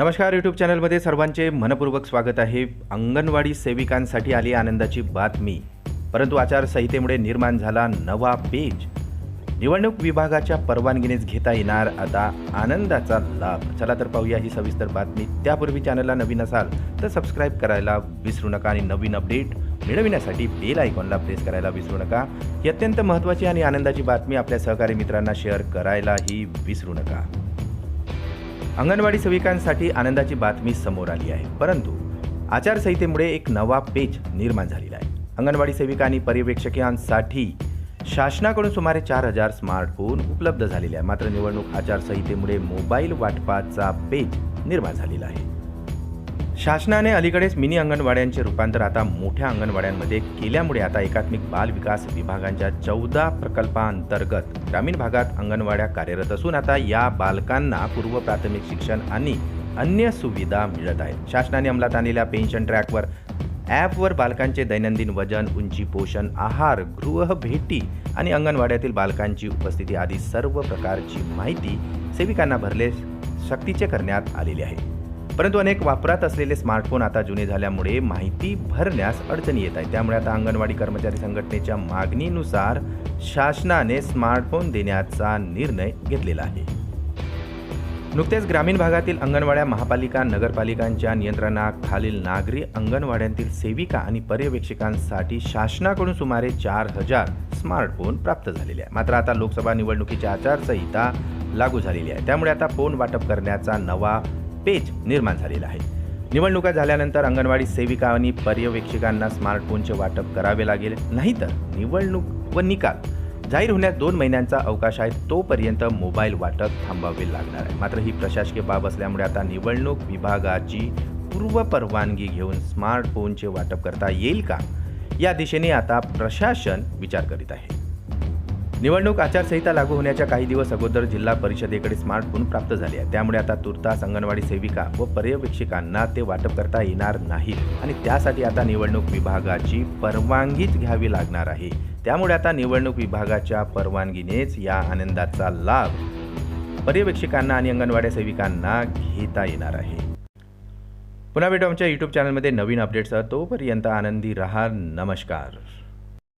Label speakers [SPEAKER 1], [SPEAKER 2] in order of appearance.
[SPEAKER 1] नमस्कार, यूट्यूब चॅनलमध्ये सर्वांचे मनपूर्वक स्वागत आहे। अंगणवाडी सेविकांसाठी आली आनंदाची बातमी, परंतु आचारसंहितेमुळे निर्माण झाला नवा पेज। निवडणूक विभागाच्या परवानगीनेच घेता येणार आता आनंदाचा लाभ। चला तर पाहूया ही सविस्तर बातमी। त्यापूर्वी चॅनलला नवीन असाल तर सबस्क्राइब करायला विसरू नका आणि नवीन अपडेट मिळविण्यासाठी बेल आयकॉनला प्रेस करायला विसरू नका। ही अत्यंत महत्त्वाची आणि आनंदाची बातमी आपल्या सहकारी मित्रांना शेअर करायलाही विसरू नका। अंगणवाडी सेविकांसाठी आनंदाची बातमी समोर आली आहे, परंतु आचारसंहितेमुळे एक नवा पेच निर्माण झालेला आहे। अंगणवाडी सेविका आणि पर्यवेक्षकांसाठी शासनाकडून सुमारे 4000 स्मार्टफोन उपलब्ध झालेले आहे। मात्र निवडणूक आचारसंहितेमुळे मोबाईल वाटपाचा पेच निर्माण झालेला आहे। शासनाने अलीकडेच मिनी अंगणवाड्यांचे रूपांतर आता मोठ्या अंगणवाड्यांमध्ये केल्यामुळे आता एकात्मिक बाल विकास विभागांच्या 14 प्रकल्पांतर्गत ग्रामीण भागात अंगणवाड्या कार्यरत असून आता या बालकांना पूर्व प्राथमिक शिक्षण आणि अन्य सुविधा मिळत आहेत। शासनाने अंमलात आणलेल्या पेन्शन ट्रॅकवर ॲपवर बालकांचे दैनंदिन वजन, उंची, पोषण, आहार, गृह भेटी आणि अंगणवाड्यातील बालकांची उपस्थिती आदी सर्व प्रकारची माहिती सेविकांना भरले सक्तीचे करण्यात आलेली आहे। परंतु अनेक वापरात असलेले स्मार्टफोन आता जुने झाल्यामुळे माहिती भरण्यास अडचणी येत आहेत। त्यामुळे आता अंगणवाडी कर्मचारी संघटनेच्या मागणीनुसार शासनाने स्मार्टफोन देण्याचा निर्णय घेतलेला आहे। नुकतेच ग्रामीण भागातील अंगणवाड्या महापालिका नगरपालिकांच्या नियंत्रणाखालील नागरी अंगणवाड्यांतील सेविका आणि पर्यवेक्षकांसाठी शासनाकडून सुमारे 4000 स्मार्टफोन प्राप्त झालेले आहे। मात्र आता लोकसभा निवडणुकीची आचारसंहिता लागू झालेली आहे, त्यामुळे आता फोन वाटप करण्याचा नवा पेच निर्माण झालेला आहे। निवडणुका झाल्यानंतर अंगणवाडी सेविका आणि पर्यवेक्षकांना स्मार्टफोनचे वाटप करावे लागेल, नाहीतर निवडणूक व निकाल जाहीर होण्यास 2 महिन्यांचा अवकाश आहे, तोपर्यंत मोबाईल वाटप थांबावे लागणार आहे। मात्र ही प्रशासकीय बाब असल्यामुळे आता निवडणूक विभागाची पूर्व परवानगी घेऊन स्मार्टफोनचे वाटप करता येईल का, या दिशेने आता प्रशासन विचार करीत आहे। निवडणूक आचारसंहिता लागू होण्याच्या काही दिवस अगोदर जिल्हा परिषदेकडे स्मार्टफोन प्राप्त झाले आहे, त्यामुळे आता तुर्तास अंगणवाडी सेविका व पर्यवेक्षकांना ते वाटप करता येणार नाही आणि त्यासाठी आता निवडणूक विभागाची परवानगीच घ्यावी लागणार आहे। त्यामुळे आता निवडणूक विभागाच्या परवानगीनेच या आनंदाचा लाभ पर्यवेक्षकांना आणि अंगणवाडी सेविकांना घेता येणार आहे। पुन्हा भेटू आमच्या यूट्यूब चॅनलमध्ये नवीन अपडेट्ससह। तोपर्यंत आनंदी रहा। नमस्कार।